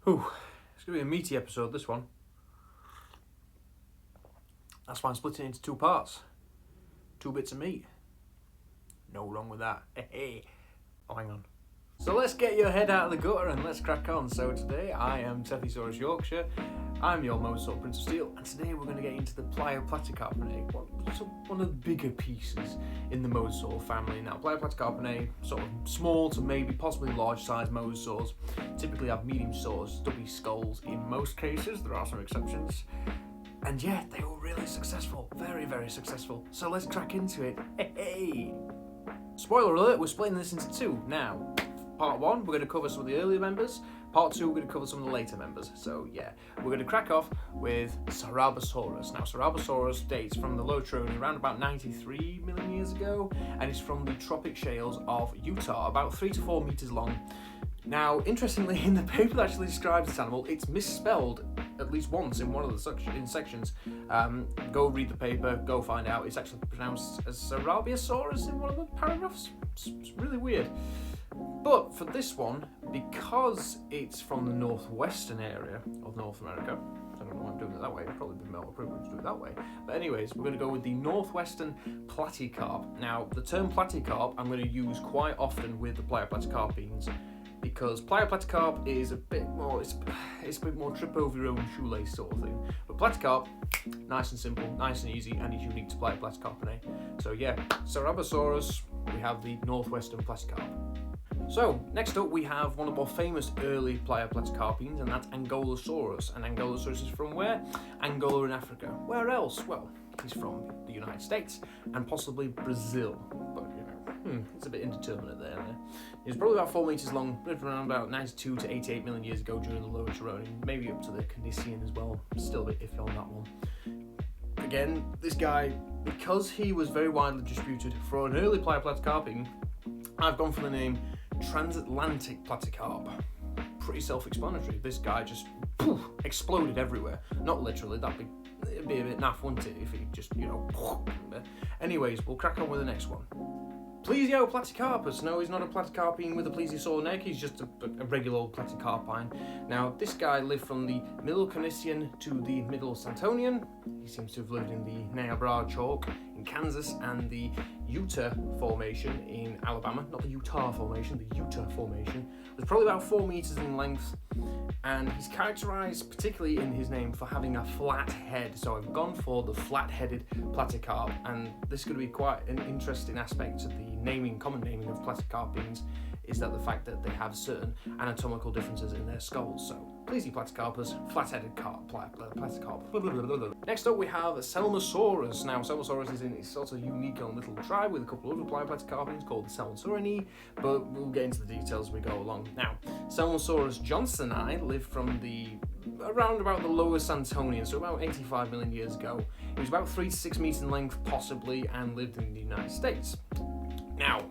Whew, it's going to be a meaty episode, this one. That's why I'm splitting it into two parts. 2 bits of meat. No wrong with that. Hey. Oh, hang on. So let's get your head out of the gutter and let's crack on. So today I am Tethysaurus Yorkshire. I'm your Mosasaur Prince of Steel, and today we're going to get into the Plioplatecarpinae, one of the bigger pieces in the Mosasaur family. Now, Plioplatecarpinae, sort of small to maybe possibly large-sized mosasaurs, typically have medium saws, stubby skulls in most cases. There are some exceptions. And yeah, they were really successful. Very, very successful. So let's crack into it. Hey! Spoiler alert, we're splitting this into two. Now, part 1, we're going to cover some of the earlier members. Part 2, we're going to cover some of the later members. So yeah, we're going to crack off with Sarabosaurus. Now, Sarabosaurus dates from the Lower Triassic around about 93 million years ago, and it's from the tropic shales of Utah, about 3 to 4 meters long. Now, interestingly, in the paper that actually describes this animal, it's misspelled at least once in one of the sections. Go read the paper, go find out. It's actually pronounced as Sarabosaurus in one of the paragraphs. It's really weird. But for this one, because it's from the northwestern area of North America, I don't know why I'm doing it that way, it'd probably be more appropriate to do it that way. But anyways, we're going to go with the northwestern platycarp. Now, the term platycarp I'm going to use quite often with the Plioplatecarpines, because Plioplatecarp is a bit more, it's a bit more trip over your own shoelace sort of thing. But Platycarp, nice and simple, nice and easy, and is unique to Plioplatecarpinae. So yeah, Sarabosaurus, we have the northwestern platycarp. So, next up we have one of the more famous early Plioplatecarpines, and that's Angolosaurus. And Angolosaurus is from where? Angola in Africa. Where else? Well, he's from the United States, and possibly Brazil. But, it's a bit indeterminate there. He's probably about 4 meters long, lived around about 92 to 88 million years ago during the Lower Triassic, maybe up to the Cretaceous as well. Still a bit iffy on that one. Again, this guy, because he was very widely distributed for an early Plioplatecarpine, I've gone for the name Transatlantic Platycarp. Pretty self-explanatory. This guy just exploded everywhere. Not literally, it'd be a bit naff, wouldn't it, if he just, Anyways, we'll crack on with the next one. Plioplatecarpus. No, he's not a platycarpine with a plesiosaur neck, he's just a regular old platycarpine. Now, this guy lived from the Middle Cretaceous to the Middle Santonian. He seems to have lived in the Niobrara Chalk in Kansas and the Utah Formation in Alabama. Not the Utah Formation, the Utah Formation. It was probably about 4 meters in length, and he's characterized, particularly in his name, for having a flat head. So I've gone for the flat-headed platycarp, and this is going to be quite an interesting aspect to the common naming of platycarpines, is that the fact that they have certain anatomical differences in their skulls. So, Plioplatecarpus, flat-headed platycarp. Next up we have Selmasaurus. Now, Selmasaurus is in its sort of unique own little tribe with a couple of other Plioplatecarpines called the Selmasaurinae, but we'll get into the details as we go along. Now, Selmasaurus johnsoni lived from around about the Lower Santonian, so about 85 million years ago. He was about 3 to 6 meters in length, possibly, and lived in the United States. Now,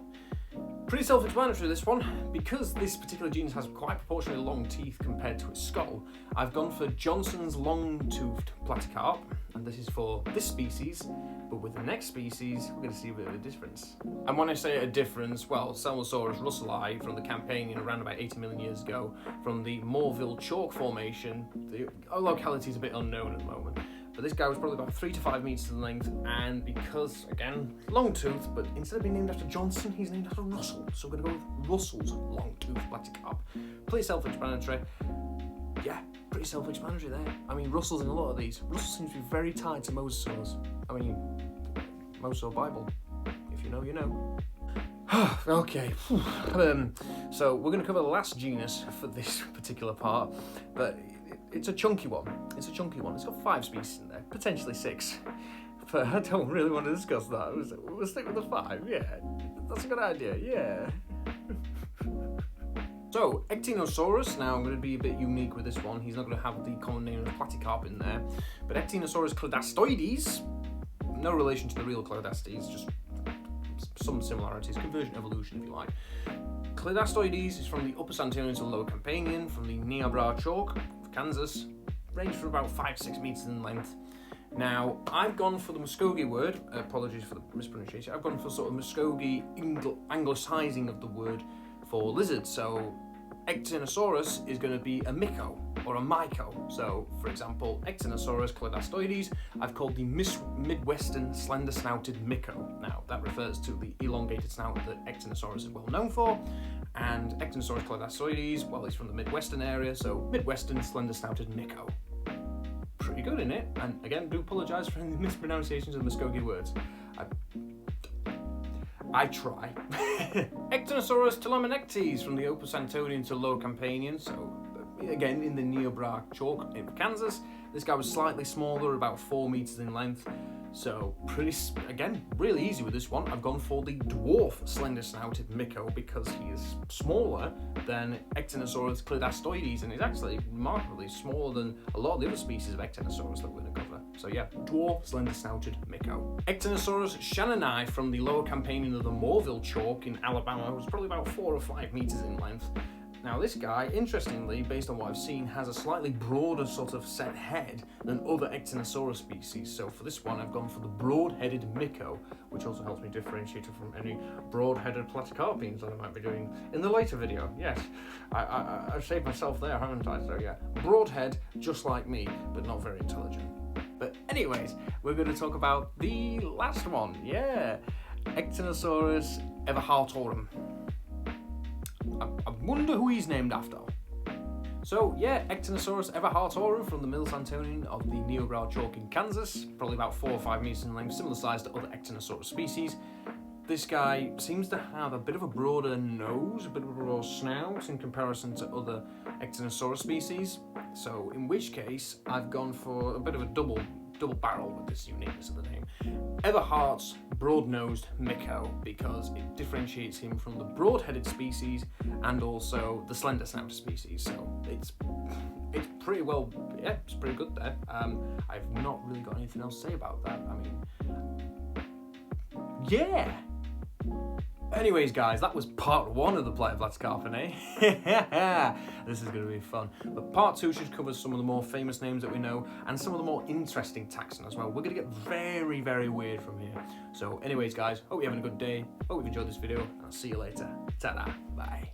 pretty self-explanatory this one, because this particular genus has quite proportionally long teeth compared to its skull. I've gone for Johnson's long-toothed platycarp, and this is for this species, but with the next species, we're going to see a bit of a difference. And when I say a difference, well, Selmasaurus russellii from the Campanian around about 80 million years ago, from the Morville Chalk Formation. The locality is a bit unknown at the moment. But this guy was probably about 3 to 5 meters in length, and because, again, long tooth, but instead of being named after Johnson, he's named after Russell. So we're going to go with Russell's long tooth platycarp. Pretty self-explanatory. Yeah, pretty self-explanatory there. I mean, Russell's in a lot of these. Russell seems to be very tied to mosasaurs. I mean, Mosasaur Bible. If you know, you know. Okay, so we're going to cover the last genus for this particular part, but it's a chunky one. It's got 5 species in there, potentially 6. But I don't really want to discuss that. We'll stick with the 5, yeah. That's a good idea, yeah. So, Ectinosaurus. Now I'm going to be a bit unique with this one. He's not going to have the common name of platycarp in there. But Ectinosaurus cladostoides, no relation to the real Claudastes, just some similarities, convergent evolution if you like. Cladostoides is from the Upper Santonian to the Lower Campanian, from the Niobrara Chalk of Kansas, ranged from about 5 to 6 meters in length. Now, I've gone for the Muskogee word, apologies for the mispronunciation, I've gone for sort of Muskogee anglicising of the word for lizard, so Ectinosaurus is going to be a myco or a myco. So, for example, Ectinosaurus cladostoides, I've called the Midwestern slender-snouted myco. Now, that refers to the elongated snout that Ectinosaurus is well known for, and Ectinosaurus cladostoides, well, he's from the Midwestern area, so Midwestern slender-snouted myco. Pretty good in it, and again, do apologise for any mispronunciations of Muskogee words. I try. Ectinosaurus tilomenectes from the Upper Santonian to Lower Campanian, so again in the Niobrara chalk in Kansas. This guy was slightly smaller, about 4 meters in length, so again, really easy with this one. I've gone for the dwarf slender-snouted myco because he is smaller than Ectinosaurus cladostoides, and he's actually remarkably smaller than a lot of the other species of Ectinosaurus that we're going to cover. So yeah, dwarf slender-snouted myco. Ectinosaurus shannoni from the Lower Campanian of the Moorville chalk in Alabama was probably about 4 or 5 meters in length. Now this guy, interestingly, based on what I've seen, has a slightly broader sort of set head than other Ectinosaurus species. So for this one, I've gone for the broad-headed myco, which also helps me differentiate it from any broad-headed platycarpines that I might be doing in the later video. Yes, I've saved myself there, haven't I? So yeah, broad head, just like me, but not very intelligent. But anyways, we're going to talk about the last one, yeah, Ectinosaurus everhartorum. I wonder who he's named after. So yeah, Ectinosaurus everhartorum from the Middle Santonian of the Niobrara chalk in Kansas, probably about 4 or 5 meters in length, similar size to other Ectinosaurus species. This guy seems to have a bit of a broader nose, a bit of a broader snout in comparison to other Ectinosaurus species. So in which case, I've gone for a bit of a double barrel with this uniqueness of the name. Everhart's broad-nosed myco, because it differentiates him from the broad-headed species and also the slender-snouted species. So it's pretty well, yeah, it's pretty good there. I've not really got anything else to say about that. I mean, yeah. Anyways, guys, that was part 1 of the Plioplatecarpinae. This is going to be fun. But part 2 should cover some of the more famous names that we know and some of the more interesting taxon as well. We're going to get very, very weird from here. So anyways, guys, hope you're having a good day. Hope you've enjoyed this video, and I'll see you later. Ta-da. Bye.